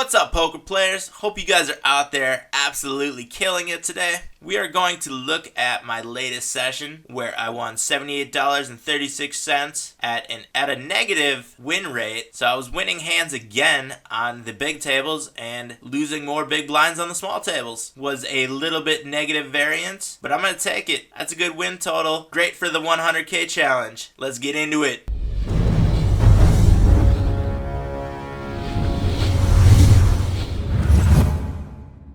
What's up, poker players? Hope you guys are out there absolutely killing it today. We are going to look at my latest session where I won $78.36 at a negative win rate. So I was winning hands again on the big tables and losing more big blinds on the small tables. Was a little bit negative variance, but I'm going to take it. That's a good win total. Great for the 100K challenge. Let's get into it.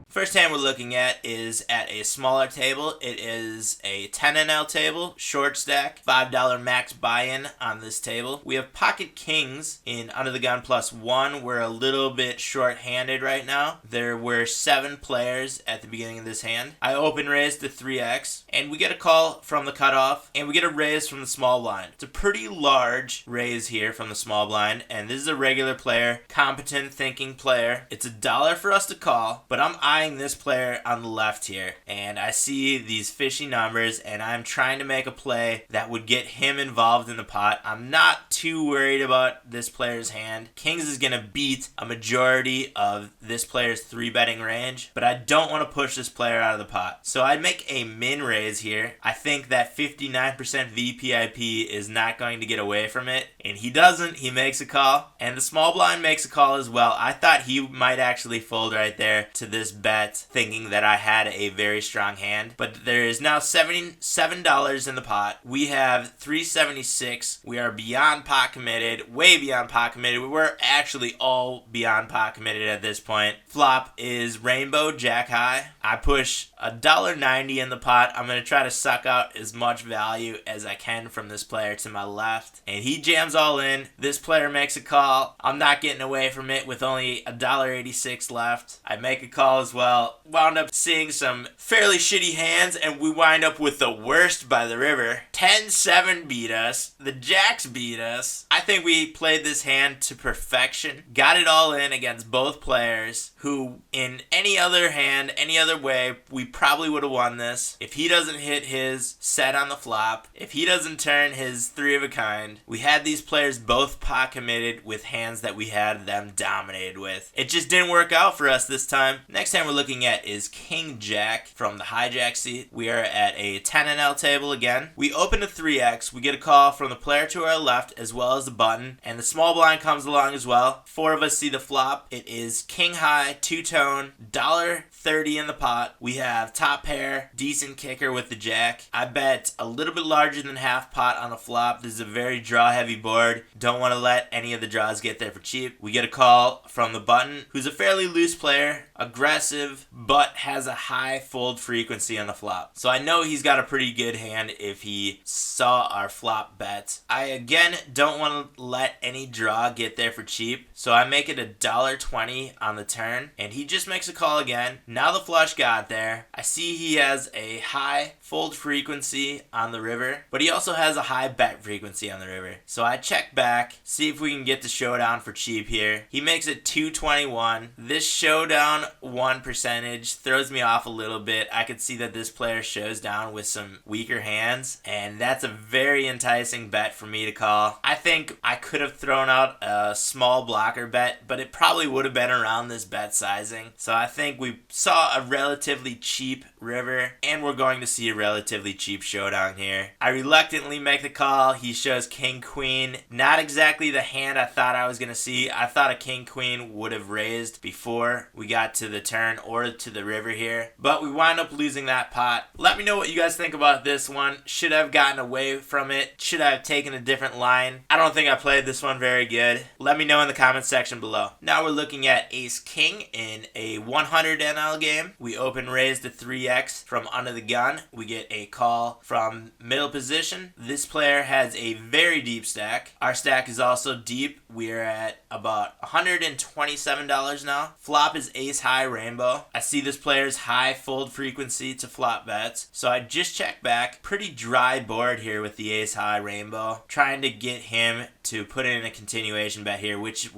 First hand we're looking at is at a smaller table. It is a 10NL table, short stack, $5 max buy-in on this table. We have pocket kings in under the gun +1. We're a little bit short-handed right now. There were 7 players at the beginning of this hand. I open raise to 3x, and we get a call from the cutoff, and we get a raise from the small blind. It's a pretty large raise here from the small blind, and this is a regular player, competent thinking player. It's $1 for us to call, but I'm eyeing this player on the left here, and I see these fishy numbers, and I'm trying to make a play that would get him involved in the pot. I'm not too worried about this player's hand. Kings is gonna beat a majority of this player's 3-betting range, but I don't want to push this player out of the pot. So I make a min raise here. I think that 59% VPIP is not going to get away from it, and he doesn't. He makes a call, and the small blind makes a call as well. I thought he might actually fold right there to this bet, thinking that I had a very strong hand, but there is now $77 in the pot. We have 376. We are beyond pot committed, way beyond pot committed. We're actually all beyond pot committed at this point. Flop is rainbow jack high. I push $1.90 in the pot. I'm going to try to suck out as much value as I can from this player to my left, and he jams all in. This player makes a call. I'm not getting away from it with only $1.86 left. I make a call as well. Wound up seeing some fairly shitty hands, and we wind up with the worst by the river. 10-7 beat us. The jacks beat us. I think we played this hand to perfection. Got it all in against both players who, in any other hand, any other way, we probably would have won this. If he doesn't hit his set on the flop, if he doesn't turn his 3 of a kind, we had these players both pot committed with hands that we had them dominated with. It just didn't work out for us this time. Next time we're looking at is King Jack from the hijack seat. We are at a 10NL table again. We open to 3x. We get a call from the player to our left as well as the button, and the small blind comes along as well. 4 of us see the flop. It is king high, 2-tone, $1.30 in the pot. We have top pair, decent kicker with the jack. I bet a little bit larger than half pot on the flop. This is a very draw heavy board. Don't want to let any of the draws get there for cheap. We get a call from the button, who's a fairly loose player, aggressive, but has a high fold frequency on the flop. So I know he's got a pretty good hand if he saw our flop bet. I again don't want to let any draw get there for cheap, so I make it $1.20 on the turn, and he just makes a call again. Now the flush got there. I see he has a high fold frequency on the river, but he also has a high bet frequency on the river. So I check back, see if we can get the showdown for cheap here. He makes it 221. This showdown 1 percentage throws me off a little bit. I could see that this player shows down with some weaker hands, and that's a very enticing bet for me to call. I think I could have thrown out a small blocker bet, but it probably would have been around this bet sizing. So I think we saw a relatively cheap river, and we're going to see a relatively cheap showdown here. I reluctantly make the call. He shows king queen. Not exactly the hand I thought I was going to see. I thought a king queen would have raised before we got to the turn or to the river here, but we wind up losing that pot. Let me know what you guys think about this one. Should I have gotten away from it? Should I have taken a different line? I don't think I played this one very good. Let me know in the comment section below. Now we're looking at ace king in a 100 NL game. We open raise to 3x from under the gun. We get a call from middle position. This player has a very deep stack. Our stack is also deep. We're at about $127 now. Flop is ace high rainbow. rainbow. I see this player's high fold frequency to flop bets, so I just check back. Pretty dry board here with the ace high rainbow, trying to get him to put in a continuation bet here, which is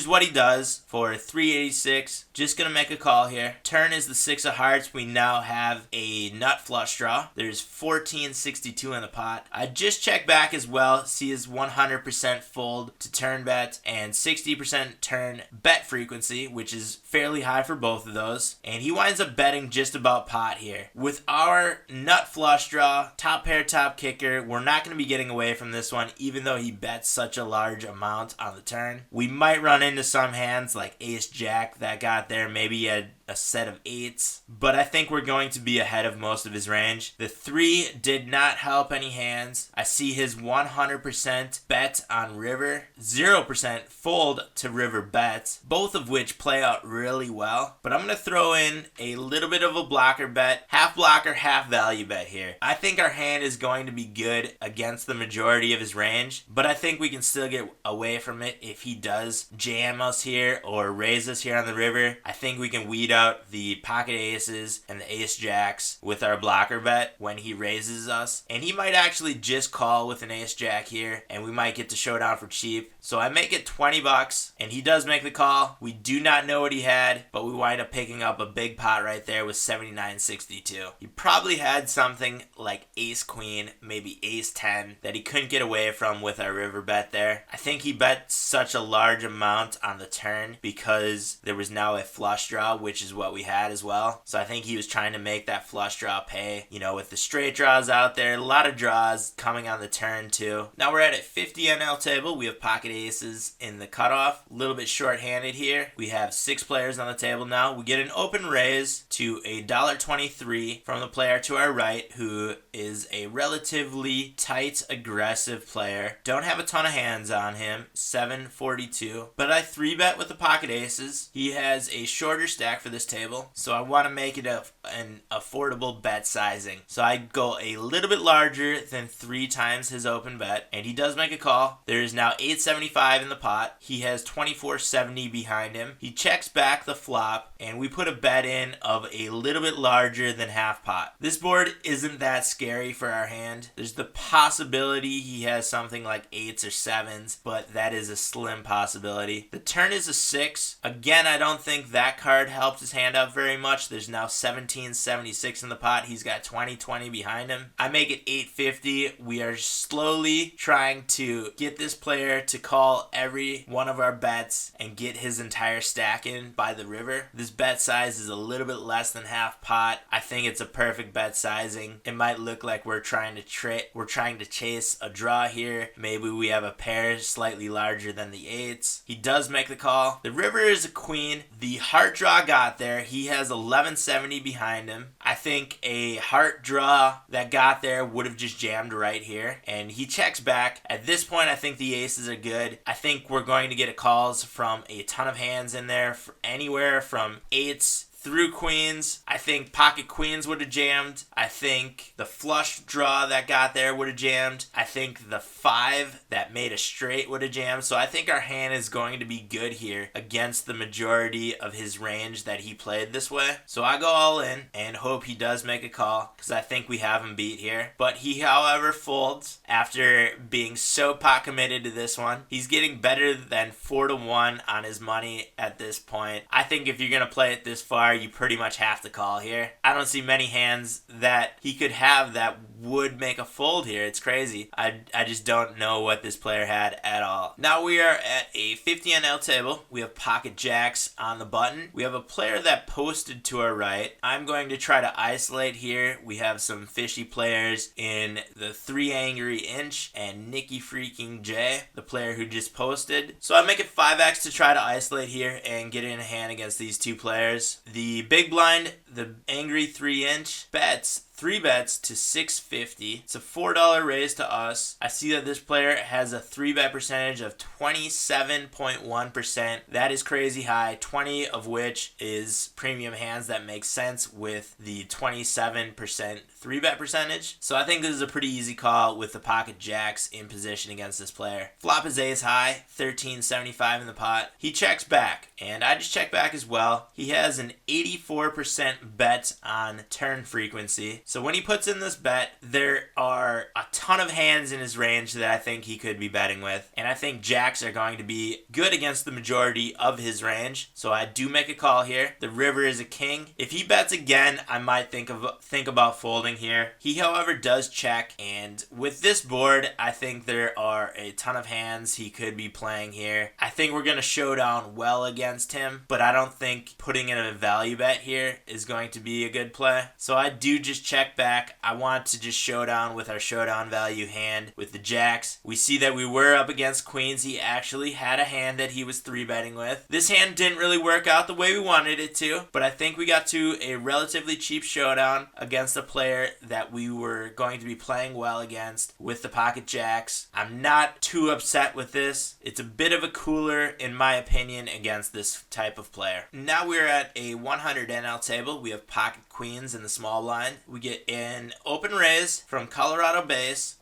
what he does for 386. Just gonna make a call here. Turn is the 6 of hearts. We now have a nut flush draw. There's 1462 in the pot. I just check back as well, see his 100% fold to turn bet and 60% turn bet frequency, which is fairly high for both of those. And he winds up betting just about pot here. With our nut flush draw, top pair, top kicker, we're not going to be getting away from this one, even though he bets such a large amount on the turn. We might run into some hands like ace jack that got there. Maybe he had a set of 8s, but I think we're going to be ahead of most of his range. The 3 did not help any hands. I see his 100% bet on river, 0% fold to river bets, both of which play out really well. But I'm going to throw in a little bit of a blocker bet, half blocker, half value bet here. I think our hand is going to be good against the majority of his range, but I think we can still get away from it if he does jam us here or raise us here on the river. I think we can weed out the pocket aces and the ace jacks with our blocker bet when he raises us, and he might actually just call with an ace jack here and we might get to showdown for cheap. So I make it 20 bucks and he does make the call. We do not know what he had, but we wind up picking up a big pot right there with 79.62. He probably had something like ace queen, maybe ace 10 that he couldn't get away from with our river bet there. I think he bet such a large amount on the turn because there was now a flush draw, which is what we had as well. So I think he was trying to make that flush draw pay, you know, with the straight draws out there, a lot of draws coming on the turn too. Now we're at a 50 NL table. We have pocket aces in the cutoff, a little bit short-handed here. We have 6 players on the table now. We get an open raise to $1.23 from the player to our right, who is a relatively tight, aggressive player. Don't have a ton of hands on him, 742, but I 3-bet with the pocket aces. He has a shorter stack for this table, so I want to make it an affordable bet sizing. So I go a little bit larger than 3 times his open bet, and he does make a call. There is now 875 in the pot. He has 2470 behind him. He checks back the flop, and we put a bet in of a little bit larger than half pot. This board isn't that scary for our hand. There's the possibility he has something like 8s or 7s, but that is a slim possibility. The turn is a 6. Again, I don't think that card helped his hand out very much. There's now 1776 in the pot. He's got 2020 behind him. I make it 850. We are slowly trying to get this player to call every one of our bets and get his entire stack in by the river. This bet size is a little bit less than half pot. I think it's a perfect bet sizing. It might look like we're trying to chase a draw here. Maybe we have a pair slightly larger than the 8s. He does make the call. The river is a queen. The heart draw got there. He has 1170 behind him. I think a heart draw that got there would have just jammed right here, and he checks back. At this point, I think the aces are good. I think we're going to get calls from a ton of hands in there, anywhere from 8s through queens. I think pocket queens would have jammed. I think the flush draw that got there would have jammed. I think the 5 that made a straight would have jammed. So I think our hand is going to be good here against the majority of his range that he played this way. So I go all in and hope he does make a call because I think we have him beat here. But he, however, folds after being so pot committed to this one. He's getting better than 4-1 on his money at this point. I think if you're going to play it this far, you pretty much have to call here. I don't see many hands that he could have that would make a fold here. It's crazy. I just don't know what this player had at all. Now we are at a 50 NL table. We have pocket jacks on the button. We have a player that posted to our right. I'm going to try to isolate here. We have some fishy players in the 3 Angry Inch and Nicky freaking J, the player who just posted. So I make it 5x to try to isolate here and get in a hand against these 2 players. The big blind the Angry 3-inch bets. 3 bets to 650. It's a $4 raise to us. I see that this player has a 3-bet percentage of 27.1%. That is crazy high, 20 of which is premium hands. That makes sense with the 27% 3-bet percentage. So I think this is a pretty easy call with the pocket jacks in position against this player. Flop is ace high, 1375 in the pot. He checks back, and I just check back as well. He has an 84% bet on turn frequency. So when he puts in this bet, there are a ton of hands in his range that I think he could be betting with. And I think jacks are going to be good against the majority of his range. So I do make a call here. The river is a king. If he bets again, I might think about folding here. He, however, does check. And with this board, I think there are a ton of hands he could be playing here. I think we're going to showdown well against him, but I don't think putting in a value bet here is going to be a good play. So I do just check back. I want to just showdown with our showdown value hand with the jacks. We see that we were up against queens. He actually had a hand that he was 3-betting with. This hand didn't really work out the way we wanted it to, but I think we got to a relatively cheap showdown against a player that we were going to be playing well against with the pocket jacks. I'm not too upset with this. It's a bit of a cooler, in my opinion, against this type of player. Now we're at a 100 NL table. We have pocket queens in the small blind. We get an open raise from Colorado Bass.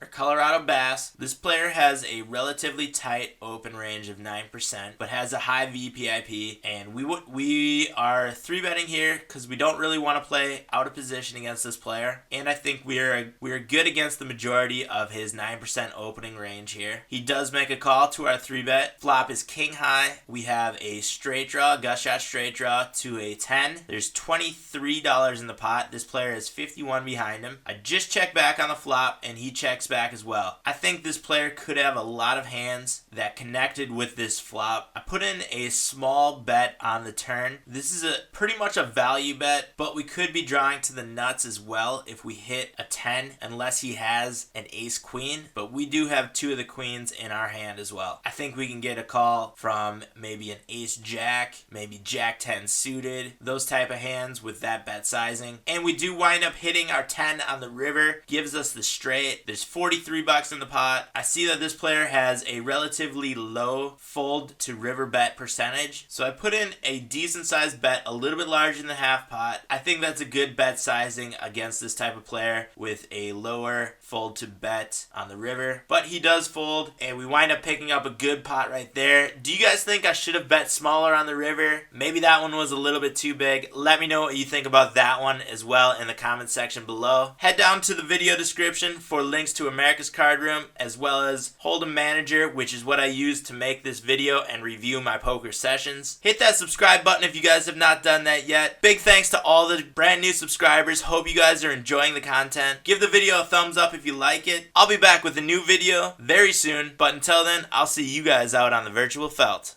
This player has a relatively tight open range of 9%, but has a high VPIP, and we are 3-betting here because we don't really want to play out of position against this player, and I think we are good against the majority of his 9% opening range here. He does make a call to our 3-bet. Flop is king high. We have a straight draw, gut shot straight draw to a 10. There's $23 in the pot. This player is 51 behind him. I just check back on the flop, and he checks back as well. I think this player could have a lot of hands that connected with this flop. I put in a small bet on the turn. This is pretty much a value bet, but we could be drawing to the nuts as well if we hit a 10, unless he has an ace queen, but we do have 2 of the queens in our hand as well. I think we can get a call from maybe an ace jack, maybe jack 10 suited, those type of hands with that bet sizing, and we do wind up hitting our 10 on the river, gives us the straight. There's $43 in the pot. I see that this player has a relatively low fold to river bet percentage, so I put in a decent sized bet, a little bit larger than the half pot. I think that's a good bet sizing against this type of player with a lower fold to bet on the river, but he does fold, and we wind up picking up a good pot right there. Do you guys think I should have bet smaller on the river? Maybe that one was a little bit too big. Let me know what you think about that one as well in the comment section below. Head down to the video description for links to America's Card Room, as well as Hold'em Manager, which is what I use to make this video and review my poker sessions. Hit that subscribe button if you guys have not done that yet. Big thanks to all the brand new subscribers. Hope you guys are enjoying the content. Give the video a thumbs up if you like it. I'll be back with a new video very soon, but until then, I'll see you guys out on the virtual felt.